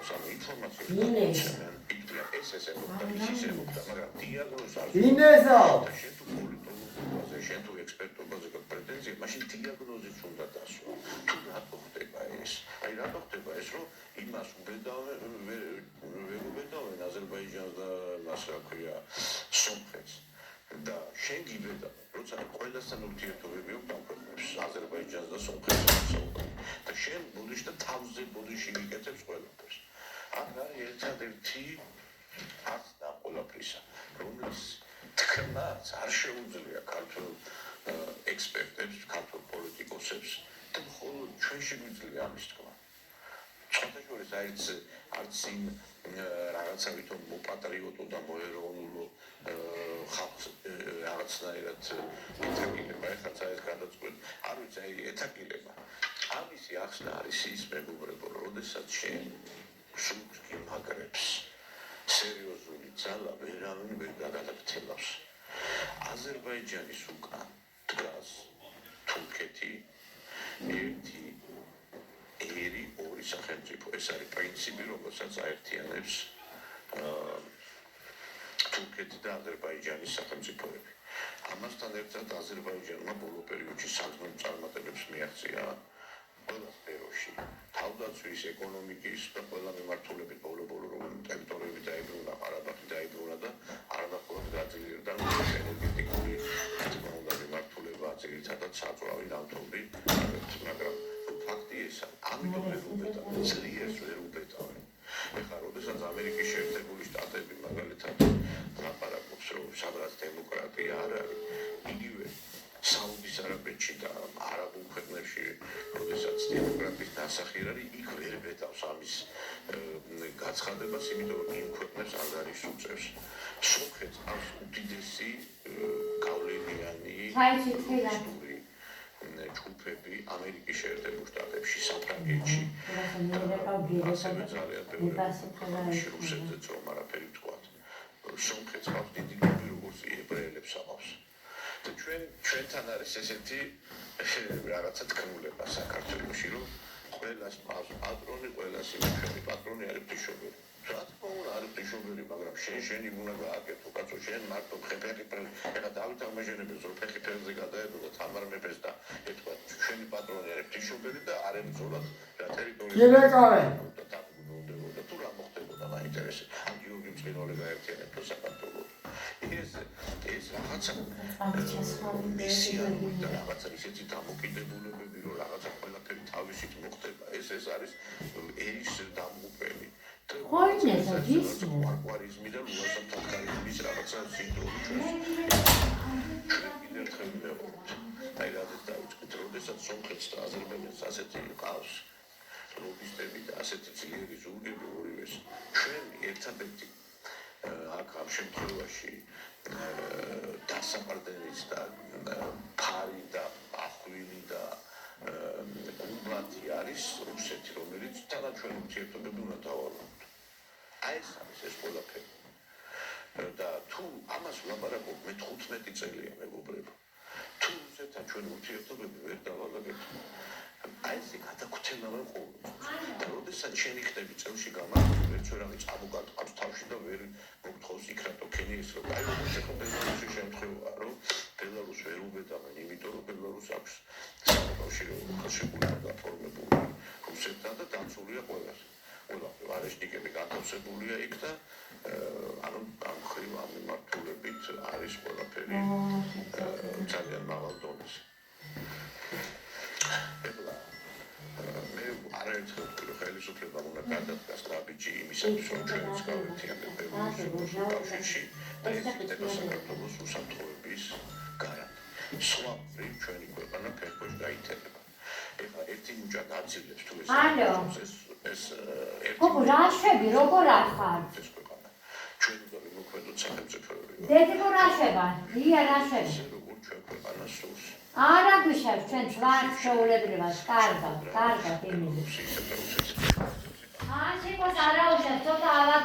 ემოქროს ამ ინფორმაციას ეს ემოქრა ის ემოქრა მაგრამ დიაგნოზა ინესო შენ თუ პოლიტოლოგიაზე შენ თუ ექსპერტობაზე გაქვს პრეტენზია მაშინ დიაგნოზიც უნდა დასვა თუ რატო ხდება ეს აი რატო ხდება ეს რომ იმას ვერ უბედავენ აზერბაიჯანს და მას რა ქვია სომხეთს და შენ გიბედავ როცა ყველასთან ურთიერთობები აქვს ამ ქვეყნებს აზერბაიჯანს და სომხეთს და შენ ბუდიშ და თავზე ბუდიში მიკეთებს ყველაფერს აქ არის ერთადერთი ახსნა ყველაფრისა რომელიც თქმაც არ შეუძლია ქართულ ექსპერტებს ქართულ პოლიტიკოსებს და მხოლოდ ჩვენ შეგვიძლია ამის თქმა სხვადასხვა არც იმ რაღაცა ვითომ მოპატრიოტო და მოეროვნულო ხალხს რაღაცნაირად ეთაკილება ეხლა ეს გადაწყვეტ არ ვიცი აი ეთაკილება ამისი ახსნა არის ის მეგობრებო როდესაც შენ სულს გიმაგრებს სერიოზული ძალა ვერავინ ვერ გადაგთელავს აზერბაიჯანის უკან დგას თურქეთი ერთი ერი ორი სახელმწიფო ეს არის პრინციპი რომელსაც აერთიანებს თურქეთი და აზერბაიჯანის სახელმწიფოები ამასთან ერთად აზერბაიჯანმა ბოლო პერიოდში საგზნობ წარმატებებს მიაღწია ყველა სფეროში თავდაცვის ეკონომიკის და ყველა მიმართულებით ბოლო რომ ტერიტორიები დაიბრუნა ყარაბაღი დაიბრუნა და არანახულად გაძლიერდა ენერგეტიკული მიმართულება ძირითადად საწვავი ნავთობი მაგრამ ფაქტი ესა ამიტომ ვერ უბედავენ ძლიერს ვერ უბედავენ ეხლა როდესაც ამერიკის შეერთებული შტატები მაგალითად ლაპარაკობს რომ სადღაც დემოკრატია არ არის იგივე საუდის არაბეთში და არაბულ ქვეყნებში როდესაც დემოკრატიის დასახი არის იქ ვერ უბედავს ამის გაცხადებას იმიტომ რომ იმ ქვეყნებს არ არის უწევს სომხეთს აქვს უდიდესი გავლენიანი ჯგუფები ამერიკის შეერთებულ შტატებში საფრანგეთში ასევე ძალიან ბევრი რუსეთზეც რომ არაფერი ვთქვათ სომხეთს აქვს დიდი გუნდი როგორც ებრაელებს აყავს და ჩვენთან არის ესეთი რაღაცა თქმულება საქართველოში რომ ყველას პატრონი ყველას იმეფები პატრონი არის ღვთისმშობელი რა თქმა უნდა არის ღვთისმშობელი მაგრამ შენი უნდა გააკეთო კაცო შენ მარტო ხეფეხი ეხლა დავით აღმაშენებელს რომ ფეხი ფეხზე გადაებოდა თამარ მეფეს და ეთქვა შენი პატრონი არის ღვთისმშობელი და არ ებრძოლათ რა ტერიტორიაზე და თუ რა მოხდებოდა მაინტერესებს ამ გიორგი მწყინვალე გაერთიანებდა საქართველოს ეს რაღაცა მესიანური და რაღაცა ისეთი დამოკიდებულებები რომ რაღაცა ყველაფერი თავისით მოხდება ეს არის ერის დამღუპელი ყვარყვარიზმი და ლუასამთავკარიზმის რაღაცა სინდრომი ჩვენ კიდევ ერთხელ მივაყოთ აი რადგან დავიწყეთ როდესაც სომხეთს და აზერბაიჯანს ასეთი ყავს ლობისტები და ასეთი ძლიერი ზურგები ორივეს ჩვენ ერთადერთი აქ ამ შემთხვევაში დასაყრდენიც და ფარი და ახვილი და გუმბათი არის რუსეთი რომელიც თანაც ჩვენ ურთიერთობები უნდა დავავალოთ აი ეს არის ეს ყველაფერი და თუ ამას ვლაპარაკობ მე 15 წელია მეგობრებო თუ რუსეთთან ჩვენ ურთიერთობები ვერ დავალაგებთ აი ეს გადაგვრჩენავენ ყოველთვის და როდესაც შენი ხდები წელში გამართული ერთ ვერავი წამოგატყავს თავში და ვერ მოგთხოვს იქ რატო ქენიის რომ აი როგორც ეხლა ბელარუსის შემთხვევაა რომ ბელარუსს ვერ უბედავენ იმიტომ რომ ბელარუსს აქვს საკავშირო ხელშეკრულება გაფორმებული რუსეთთან და დაცულია ყველას ყველაფერი არეშტიკები განთავსებულია იქ და ანუ ამ ხრივ ამ მიმართულებით არის ყველაფერი ძალიან მაღალ დონეზე ეხლა მე არაერთხელ ვთქვი ხელისუფლებამ უნდა გადადგას ნაბიჯი იმისათვის რომ ჩვენც გავერთიანდეთ ბელარუსის კავშირში და ეს იქნება საქართველოს უსაფრთხოების გარანტი სხვა მხრივ ჩვენი ქვეყანა ფეხბურთს გაითელება ეხლა ერთი მუჭა გაძლევს თუ ეს ხო რა შვები როგორ ახარ ეს ქვეყანა ჩვენ უნდა ვიმოქმედოთ სახელმწიფოები დედი ხო რა შვება ია რა შვები როგორ ჩვენ ქვეყანას სურს არა გვიშევ ჩვენ ვარ შეულებრივად კარგად იმილი სიცოცხლე შეკოს არა უშევ ცოტა ავად